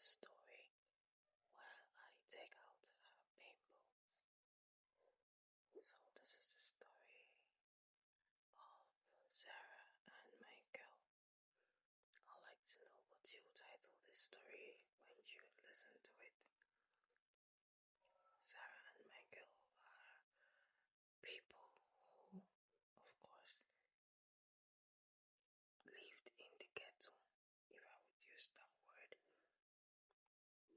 story while I take out her pimples. So this is the story of Sarah and Michael. I'd like to know what you title this story when you listen to it. Sarah and Michael are people who, of course, lived in the ghetto, if I would use that word.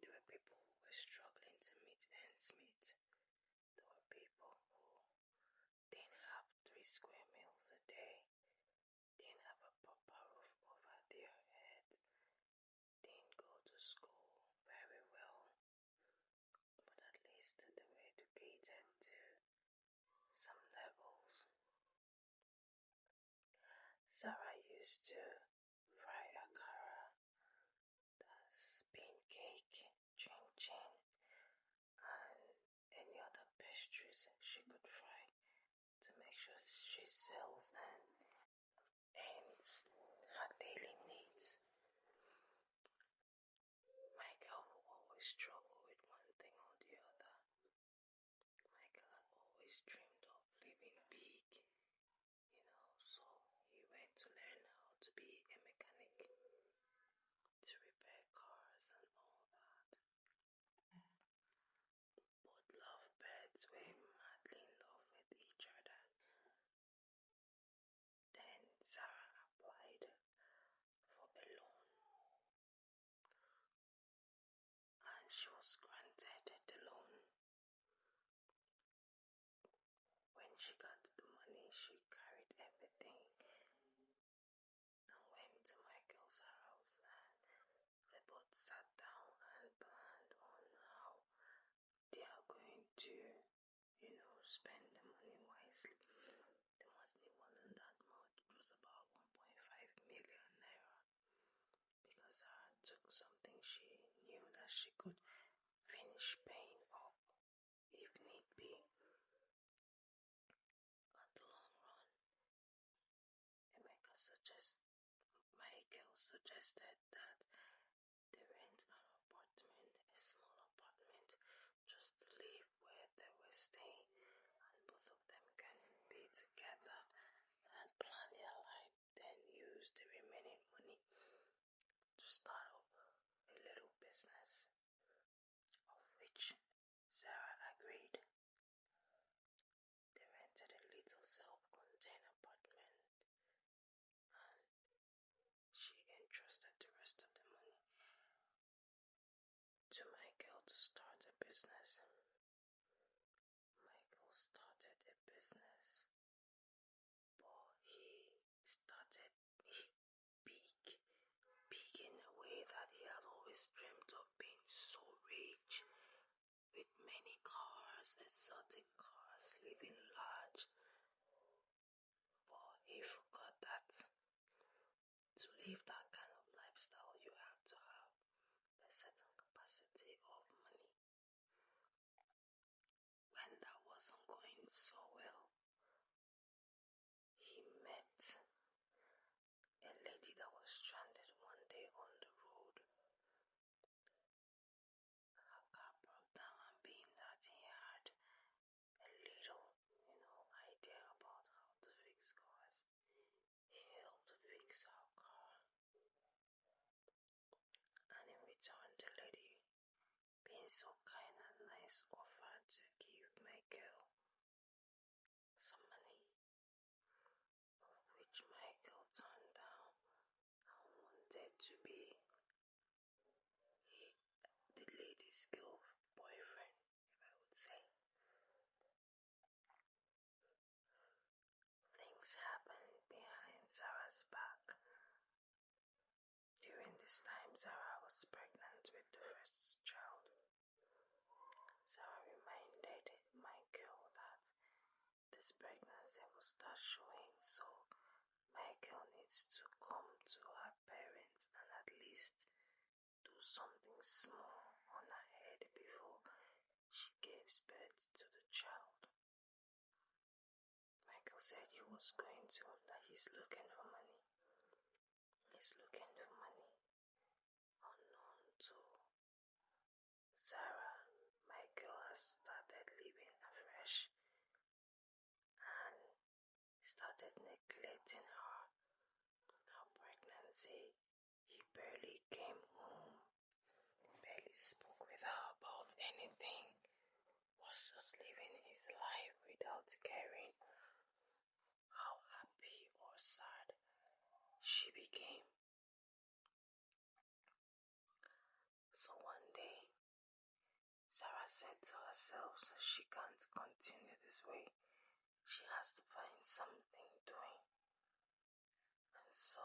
There were people who were struggling to meet ends meet. There were people who didn't have 3 square meals a day, didn't have a proper roof over their heads, didn't go to school very well, but at least they were educated to some levels. Sarah used to fry akara, that's bean cake, chin-chin, and any other pastries she could fry to make sure she sells and ends her daily needs. Michael will always struggle with one thing or the other. Michael had always dreamed of living big, so he went to learn how to be a mechanic, to repair cars and all that. Both lovebirds were madly in love with each other. Then Sarah applied for a loan, and she was granted the loan. When she got the money, she carried everything and went to Michael's house, and they both sat down and planned on how they are going to, spend the money wisely. The money wasn't that much, it was about 1.5 million naira, because Sarah took something she knew that she could finish paying up if need be. At the long run, Michael suggested that they rent an apartment, a small apartment, just to live where they were staying, and both of them can be together and plan their life, then use the remaining money to start up a little business, of which Sarah agreed. They rented a little self-contained apartment, and she entrusted the rest of the money to Michael to start a business. Michael started a business, but he started big in a way that he had always dreamed of being so rich, with many cars, exotic cars, living large. But he forgot that to live that kind of lifestyle, you have to have a certain capacity of money. When that wasn't going so well, he met a lady that was stranded one day on the road. Her car broke down, and being that he had a little, idea about how to fix cars, he helped fix her car. And in return, the lady, being so kind and nice, offered to give Michael some money, of which Michael turned down and wanted to be the lady's boyfriend, if I would say. Things happened behind Sarah's back. During this time, Sarah was pregnant with the first child. Sarah reminded Michael that this pregnancy will start showing, so Michael needs to come to her parents and at least do something small on her head before she gives birth to the child. Michael said he was going to, that he's looking for money. He's looking for money, unknown to say he barely came home, barely spoke with her about anything, was just living his life without caring how happy or sad she became. So one day, Sarah said to herself that she can't continue this way. She has to find something doing. And so,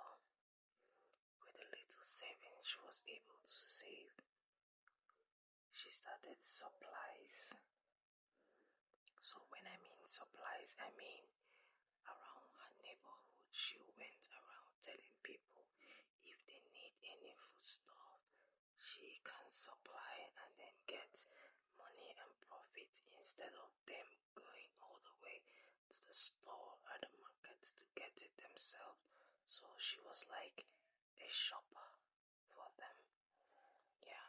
with the little savings she was able to save, she started supplies. So when I mean supplies, I mean around her neighborhood. She went around telling people if they need any food stuff, she can supply and then get money and profit instead of them going all the way to the store or the market to get it themselves. So she was like a shopper for them. Yeah,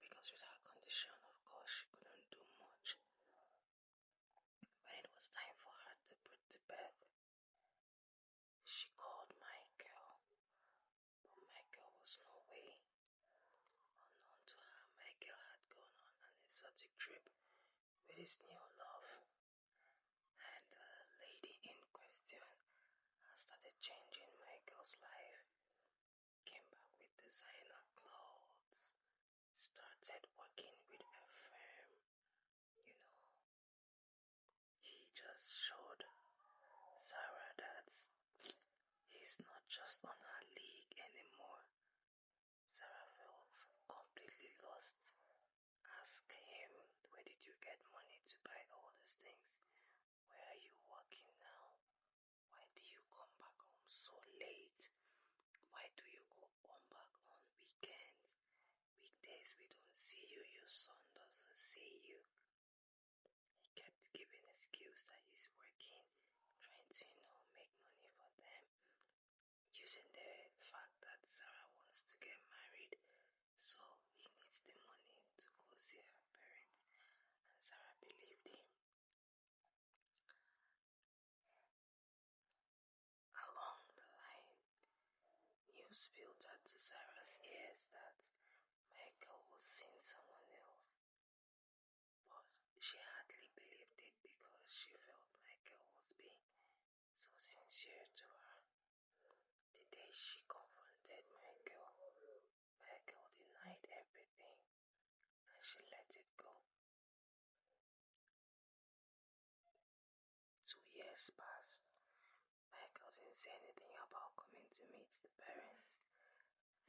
because with her condition, of course, she couldn't do much. When it was time for her to put to bed, she called Michael, but Michael was no way. Unknown to her, Michael had gone on an exotic trip with his new love, and the lady in question started changing Michael's life, came back with designer clothes, started working with a firm, he just showed Sarah that he's not just on her league anymore. Sarah felt completely lost. Asked him, where did you get money to buy all these things? Where are you working now? Why do you come back home so late? Why do you go home back on weekends? Weekdays we don't see you, your son doesn't see you. He kept giving excuse that he's working, trying to, make money for them, using the fact that Sarah wants to get married, so he needs the money to go see her parents, and Sarah believed him. Along the line, news filtered to Sarah's ears that Michael was seeing someone else, but she hardly believed it because she felt Michael was being so sincere to her. The day she confronted Michael, Michael denied everything and she let it go. 2 years passed. Michael didn't say anything about coming to meet the parents.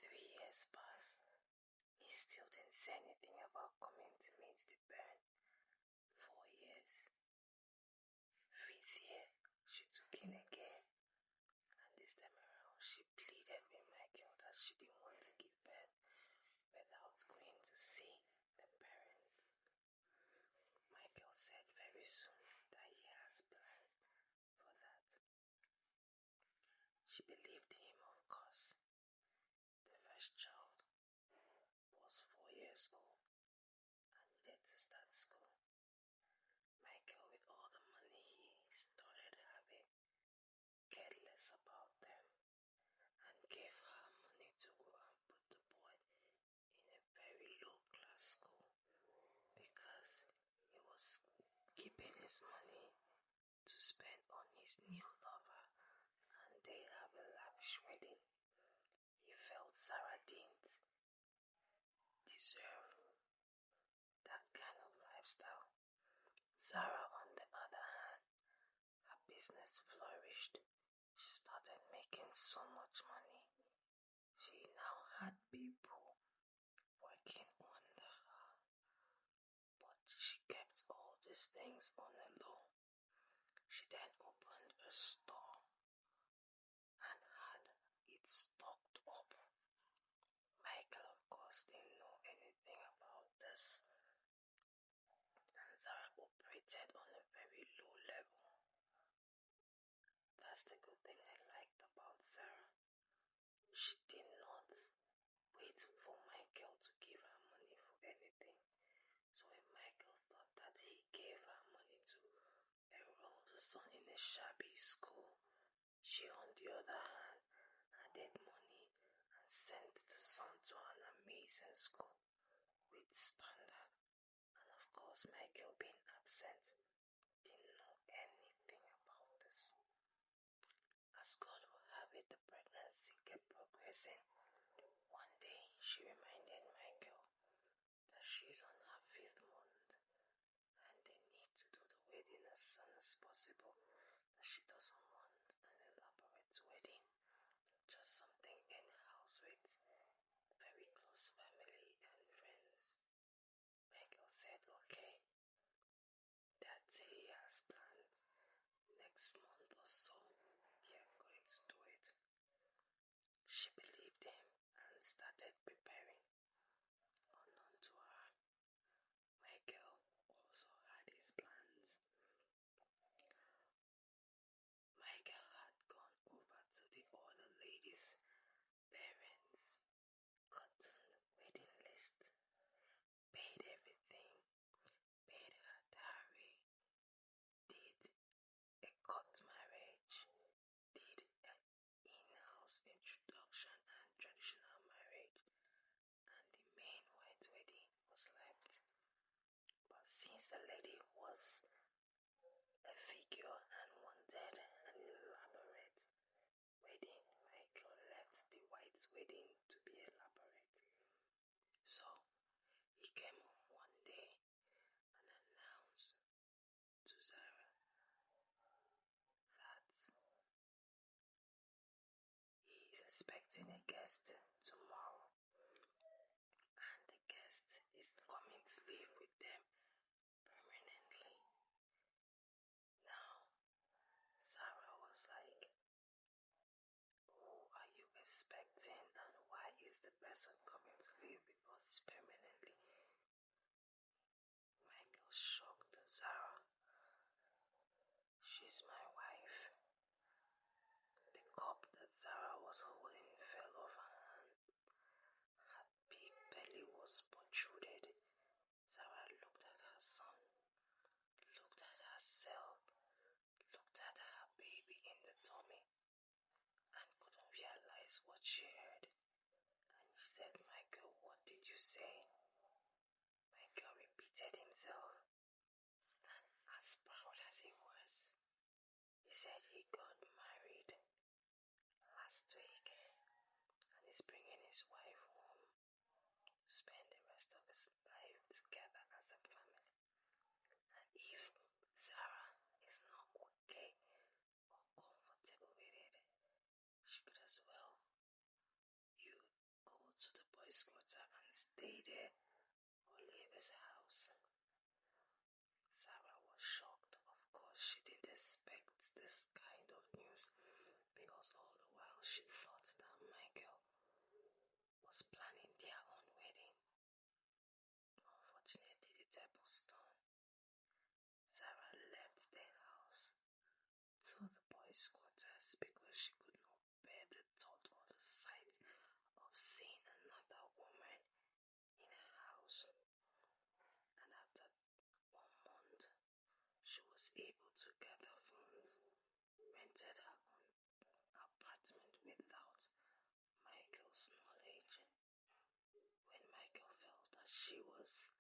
3 years passed. He still didn't say anything about coming to meet the parents. 4 years. 5th year, she took in again. And this time around, she pleaded with Michael that she didn't want to give birth without going to see the parents. Michael said very soon that he has planned for that. She believed him, of course. The first child was 4 years old and needed to start school. Michael, with all the money he started having, cared less about them and gave her money to go and put the boy in a very low-class school because he was keeping his money to spend on his new lover, and they have a lavish wedding. He felt Sarah didn't deserve that kind of lifestyle. Sarah, on the other hand, her business flourished. She started making so much money. She now had people working under her, but she kept all these things on the low. She then opened a store and had it stocked up. Michael, of course, didn't know anything about this, and Sarah operated on a very low level. That's the good thing I liked about Sarah. She did not wait for Michael to give her money for anything. So when Michael thought that he gave her money to enroll the son in a shabby school, she, on the other hand, added money in school with standard, and of course Michael being absent didn't know anything about this. As God would have it, the pregnancy kept progressing. One day, she reminded Michael that she's on her 5th month and they need to do the wedding as soon as possible, that she doesn't want an elaborate wedding, just something in-house with very close family and friends. Michael said, okay, that he has plans. Next month or so, they are going to do it. She believed him and started preparing. Unknown to her, Michael also had his plans. Michael had gone over to the other lady's parents, gotten the wedding list, paid everything, paid her dowry, did a court marriage, did an in-house introduction and traditional marriage, and the main white wedding was left. But since the lady was a figure and wanted an elaborate wedding, Michael left the white wedding to be elaborate. So he came home one day and announced to Zara that he is expecting a guest tomorrow, and the guest is coming to live with them permanently. Now, Sarah was like, who are you expecting and why is the person coming to live with us permanently? Michael shocked Sarah. She's my wife. The cup that Sarah was holding fell off her hand. Her big belly was protruded. Sarah looked at her son, looked at herself, looked at her baby in the tummy, and couldn't realize what she heard. And she said, Michael, what did you say? Michael repeated himself, and as proud as he was, he said he got married last week and is bringing his wife home to spend the rest of his life together as a family. And if Sarah is not okay or comfortable with it, she could as well. You go to the boys' quarter and stay there or leave his house. Sarah was shocked. Of course, she didn't expect this kind of news because all the while she thought that Michael was planning their own wedding. Unfortunately, the tables turned. Sarah left the house to the boys' quarters because she could not bear the thought or the sight of seeing another woman in her house. And after 1 month, she was able to gather funds, rented her own apartment without Michael's knowledge. When Michael felt that she was